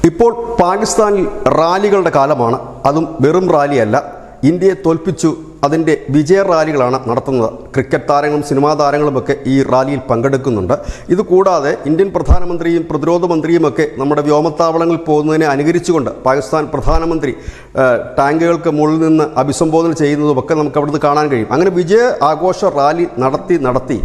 ഇപ്പോൾ പാകിസ്ഥാനിൽ റാലികളുടെ കാലമാണ്. അതും വെറും റാലിയല്ല, ഇന്ത്യയെ തോൽപ്പിച്ചു അതിൻ്റെ വിജയ റാലികളാണ് നടത്തുന്നത്. ക്രിക്കറ്റ് താരങ്ങളും സിനിമാ താരങ്ങളുമൊക്കെ ഈ റാലിയിൽ പങ്കെടുക്കുന്നുണ്ട്. ഇതുകൂടാതെ ഇന്ത്യൻ പ്രധാനമന്ത്രിയും പ്രതിരോധ മന്ത്രിയുമൊക്കെ നമ്മുടെ വ്യോമത്താവളങ്ങളിൽ പോകുന്നതിനെ അനുകരിച്ചുകൊണ്ട് പാകിസ്ഥാൻ പ്രധാനമന്ത്രി ടാങ്കുകൾക്ക് മുകളിൽ നിന്ന് അഭിസംബോധന ചെയ്യുന്നതുമൊക്കെ നമുക്ക് അവിടുന്ന് കാണാൻ കഴിയും. അങ്ങനെ വിജയ ആഘോഷ റാലി നടത്തി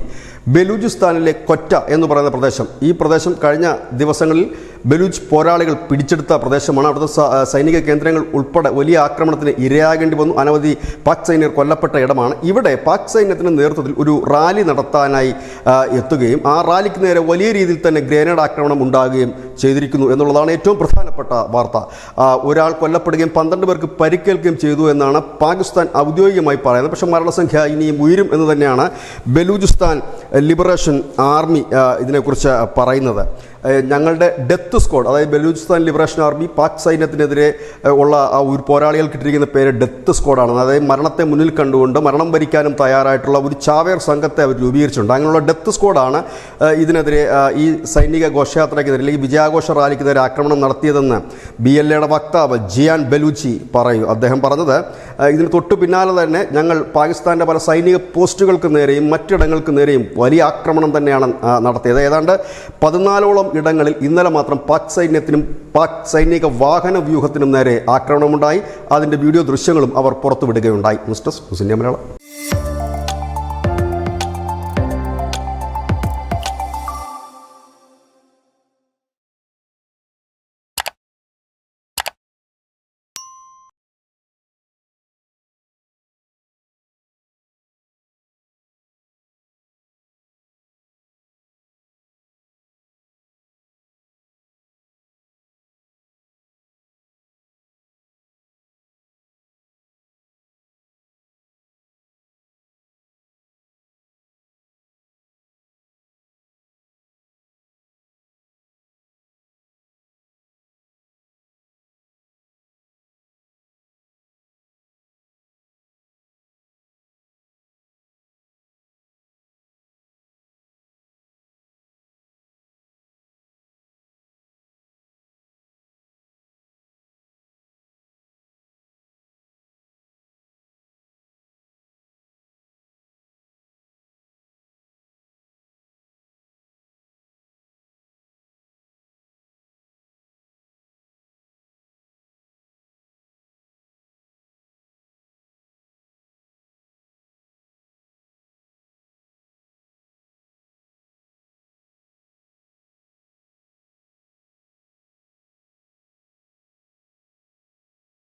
ബലൂചിസ്ഥാനിലെ കൊറ്റ എന്ന് പറയുന്ന പ്രദേശം, ഈ പ്രദേശം കഴിഞ്ഞ ദിവസങ്ങളിൽ ബലൂച്ച് പോരാളികൾ പിടിച്ചെടുത്ത പ്രദേശമാണ്. അവിടുത്തെ സൈനിക കേന്ദ്രങ്ങൾ ഉൾപ്പെടെ വലിയ ആക്രമണത്തിന് ഇരയാകേണ്ടി വന്നു. അനവധി പാക് സൈനികർ കൊല്ലപ്പെട്ട ഇടമാണ്. ഇവിടെ പാക് സൈന്യത്തിൻ്റെ നേതൃത്വത്തിൽ ഒരു റാലി നടത്താനായി എത്തുകയും ആ റാലിക്ക് നേരെ വലിയ രീതിയിൽ തന്നെ ഗ്രനേഡ് ആക്രമണം ഉണ്ടാകുകയും ചെയ്തിരിക്കുന്നു എന്നുള്ളതാണ് ഏറ്റവും പ്രധാനപ്പെട്ട വാർത്ത. ഒരാൾ കൊല്ലപ്പെടുകയും 12 പേർക്ക് പരിക്കേൽക്കുകയും ചെയ്തു എന്നാണ് പാകിസ്ഥാൻ ഔദ്യോഗികമായി പറയുന്നത്. പക്ഷേ മരണസംഖ്യ ഇനിയും ഉയരും എന്ന് തന്നെയാണ് ബലൂചിസ്ഥാൻ ലിബറേഷൻ ആർമി ഇതിനെക്കുറിച്ച് പറയുന്നത്. ഞങ്ങളുടെ ഡെത്ത് സ്ക്വാഡ്, അതായത് ബലൂചിസ്ഥാൻ ലിബറേഷൻ ആർമി പാക് സൈന്യത്തിനെതിരെ ഉള്ള ആ ഒരു പോരാളികൾക്ക് ഇട്ടിരിക്കുന്ന പേര് ഡെത്ത് സ്ക്വാഡാണ്. അതായത് മരണത്തെ മുന്നിൽ കണ്ടുകൊണ്ട് മരണം ഭരിക്കാനും തയ്യാറായിട്ടുള്ള ഒരു ചാവേർ സംഘത്തെ അവർ രൂപീകരിച്ചിട്ടുണ്ട്. അങ്ങനെയുള്ള ഡെത്ത് സ്ക്വാഡാണ് ഇതിനെതിരെ ഈ സൈനിക ഘോഷയാത്രയ്ക്കെതിരെ അല്ലെങ്കിൽ വിജയാഘോഷ റാലിക്കെതിരെ ആക്രമണം നടത്തിയതെന്ന് BLAയുടെ വക്താവ് ജിയാൻ ബലൂച്ചി പറയും. അദ്ദേഹം പറഞ്ഞത്, ഇതിന് തൊട്ടു പിന്നാലെ തന്നെ ഞങ്ങൾ പാകിസ്ഥാൻ്റെ പല സൈനിക പോസ്റ്റുകൾക്ക് നേരെയും മറ്റിടങ്ങൾക്ക് നേരെയും വലിയ ആക്രമണം തന്നെയാണ് നടത്തിയത്. ഏതാണ്ട് 14ഓളം ഇടങ്ങളിൽ ഇന്നലെ മാത്രം പാക് സൈന്യത്തിനും പാക് സൈനിക വാഹന വ്യൂഹത്തിനും നേരെ ആക്രമണമുണ്ടായി. അതിൻ്റെ വീഡിയോ ദൃശ്യങ്ങളും അവർ പുറത്തുവിടുകയുണ്ടായി. News desk news India Malayalam.